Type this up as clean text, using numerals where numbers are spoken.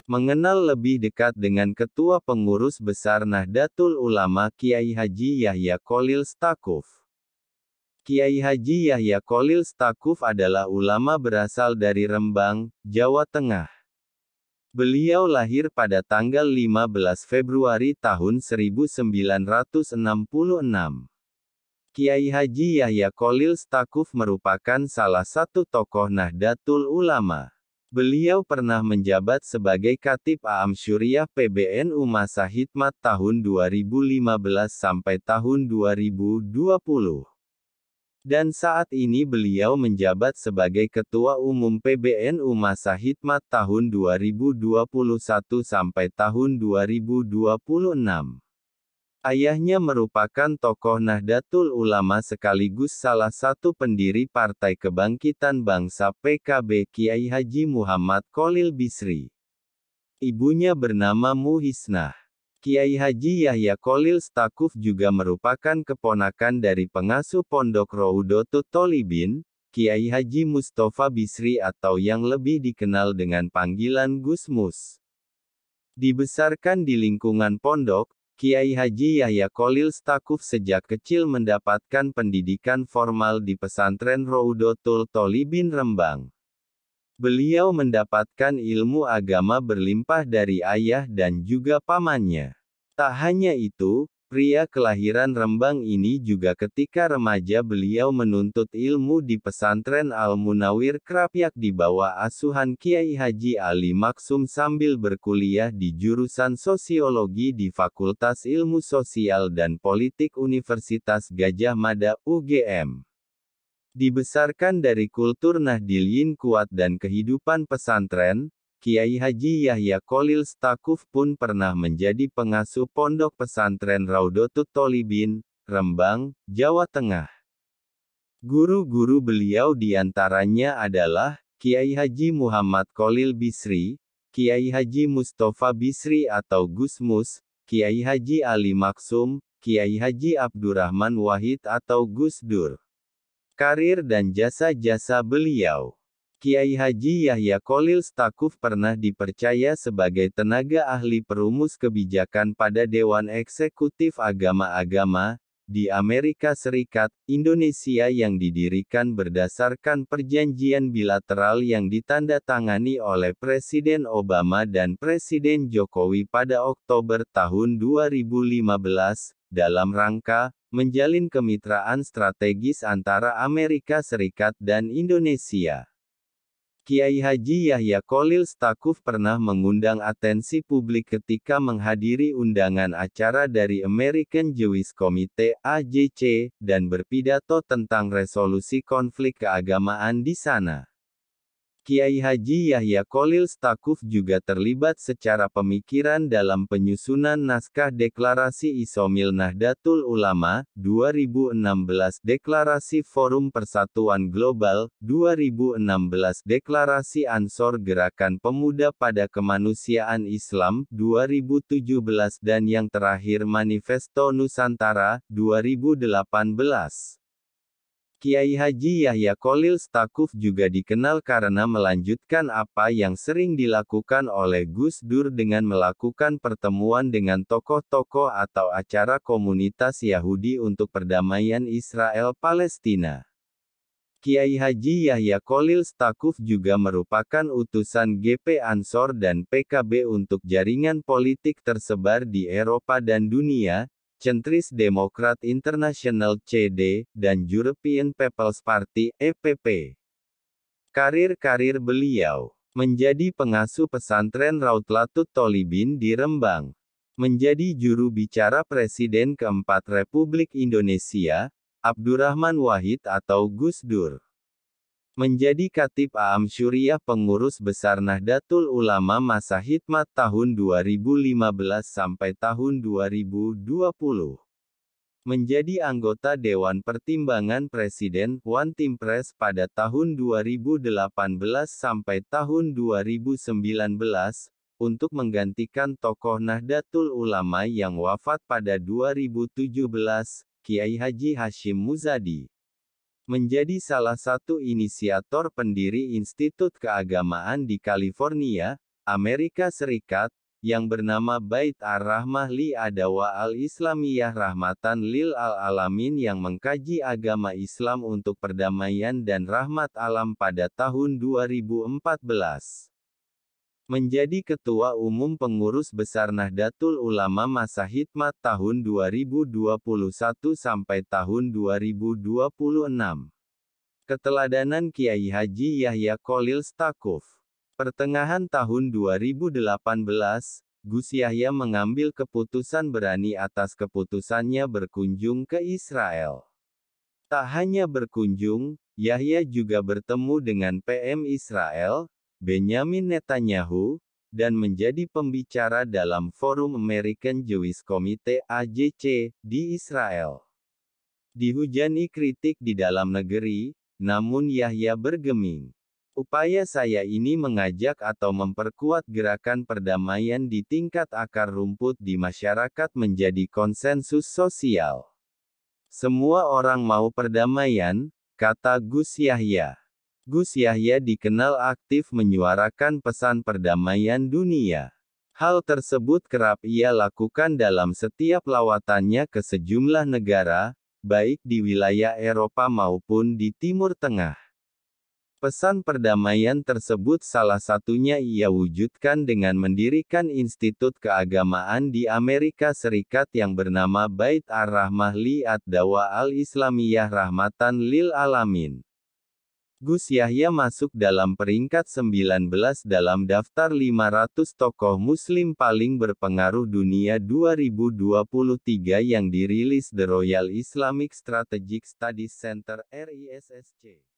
Mengenal lebih dekat dengan Ketua Pengurus Besar Nahdlatul Ulama Kiai Haji Yahya Kholil Stakuf. Kiai Haji Yahya Kholil Stakuf adalah ulama berasal dari Rembang, Jawa Tengah. Beliau lahir pada tanggal 15 Februari tahun 1966. Kiai Haji Yahya Kholil Stakuf merupakan salah satu tokoh Nahdlatul Ulama. Beliau pernah menjabat sebagai Khatib Aam Syuriah PBNU masa hikmat tahun 2015 sampai tahun 2020. Dan saat ini beliau menjabat sebagai Ketua Umum PBNU masa hikmat tahun 2021 sampai tahun 2026. Ayahnya merupakan tokoh Nahdlatul Ulama sekaligus salah satu pendiri Partai Kebangkitan Bangsa PKB Kiai Haji Muhammad Kholil Bisri. Ibunya bernama Muhisnah. Kiai Haji Yahya Kholil Stakuf juga merupakan keponakan dari pengasuh Pondok Roudotut Tholibin, Kiai Haji Mustofa Bisri atau yang lebih dikenal dengan panggilan Gus Mus. Dibesarkan di lingkungan pondok, Kiai Haji Yahya Kholil Stakuf sejak kecil mendapatkan pendidikan formal di pesantren Roudotut Tholibin Rembang. Beliau mendapatkan ilmu agama berlimpah dari ayah dan juga pamannya. Tak hanya itu, pria kelahiran Rembang ini juga ketika remaja beliau menuntut ilmu di pesantren Al-Munawir Krapyak di bawah asuhan Kiai Haji Ali Maksum sambil berkuliah di jurusan Sosiologi di Fakultas Ilmu Sosial dan Politik Universitas Gadjah Mada, UGM. Dibesarkan dari kultur Nahdliyin kuat dan kehidupan pesantren, Kiai Haji Yahya Kholil Stakuf pun pernah menjadi pengasuh pondok pesantren Roudotut Tholibin, Rembang, Jawa Tengah. Guru-guru beliau diantaranya adalah Kiai Haji Muhammad Kholil Bisri, Kiai Haji Mustofa Bisri atau Gus Mus, Kiai Haji Ali Maksum, Kiai Haji Abdurrahman Wahid atau Gus Dur. Karir dan jasa-jasa beliau. Kiai Haji Yahya Kholil Stakuf pernah dipercaya sebagai tenaga ahli perumus kebijakan pada Dewan Eksekutif Agama-Agama di Amerika Serikat, Indonesia yang didirikan berdasarkan perjanjian bilateral yang ditandatangani oleh Presiden Obama dan Presiden Jokowi pada Oktober tahun 2015, dalam rangka menjalin kemitraan strategis antara Amerika Serikat dan Indonesia. Kiai Haji Yahya Kholil Stakuf pernah mengundang atensi publik ketika menghadiri undangan acara dari American Jewish Committee (AJC) dan berpidato tentang resolusi konflik keagamaan di sana. Kiai Haji Yahya Kholil Stakuf juga terlibat secara pemikiran dalam penyusunan naskah Deklarasi Isomil Nahdlatul Ulama, 2016 Deklarasi Forum Persatuan Global, 2016 Deklarasi Ansor Gerakan Pemuda pada Kemanusiaan Islam, 2017 dan yang terakhir Manifesto Nusantara, 2018. Kiai Haji Yahya Kholil Stakuf juga dikenal karena melanjutkan apa yang sering dilakukan oleh Gus Dur dengan melakukan pertemuan dengan tokoh-tokoh atau acara komunitas Yahudi untuk perdamaian Israel-Palestina. Kiai Haji Yahya Kholil Stakuf juga merupakan utusan GP Ansor dan PKB untuk jaringan politik tersebar di Eropa dan dunia, Centris Demokrat International CD, dan European People's Party (EPP). Karir beliau: menjadi pengasuh pesantren Roudotut Tholibin di Rembang, menjadi juru bicara Presiden keempat Republik Indonesia, Abdurrahman Wahid atau Gus Dur, menjadi Khatib Aam Syuriah Pengurus Besar Nahdlatul Ulama masa hikmat tahun 2015 sampai tahun 2020. Menjadi anggota Dewan Pertimbangan Presiden, One Team Press pada tahun 2018 sampai tahun 2019, untuk menggantikan tokoh Nahdlatul Ulama yang wafat pada 2017, Kiai Haji Hashim Muzadi. Menjadi salah satu inisiator pendiri Institut Keagamaan di California, Amerika Serikat, yang bernama Bait Ar-Rahmah li Adawa Al-Islamiyah Rahmatan lil Alamin yang mengkaji agama Islam untuk perdamaian dan rahmat alam pada tahun 2014. Menjadi Ketua Umum Pengurus Besar Nahdlatul Ulama masa Hikmat tahun 2021 sampai tahun 2026. Keteladanan Kiai Haji Yahya Cholil Stakuf. Pertengahan tahun 2018, Gus Yahya mengambil keputusan berani atas keputusannya berkunjung ke Israel. Tak hanya berkunjung, Yahya juga bertemu dengan PM Israel, Benyamin Netanyahu, dan menjadi pembicara dalam Forum American Jewish Committee (AJC) di Israel. Dihujani kritik di dalam negeri, namun Yahya bergeming. Upaya saya ini mengajak atau memperkuat gerakan perdamaian di tingkat akar rumput di masyarakat menjadi konsensus sosial. Semua orang mau perdamaian, kata Gus Yahya. Gus Yahya dikenal aktif menyuarakan pesan perdamaian dunia. Hal tersebut kerap ia lakukan dalam setiap lawatannya ke sejumlah negara, baik di wilayah Eropa maupun di Timur Tengah. Pesan perdamaian tersebut salah satunya ia wujudkan dengan mendirikan Institut Keagamaan di Amerika Serikat yang bernama Bait Ar-Rahmah li Ad-Dawa Al-Islamiyah Rahmatan lil Alamin. Gus Yahya masuk dalam peringkat 19 dalam daftar 500 tokoh muslim paling berpengaruh dunia 2023 yang dirilis The Royal Islamic Strategic Studies Center (RISSC).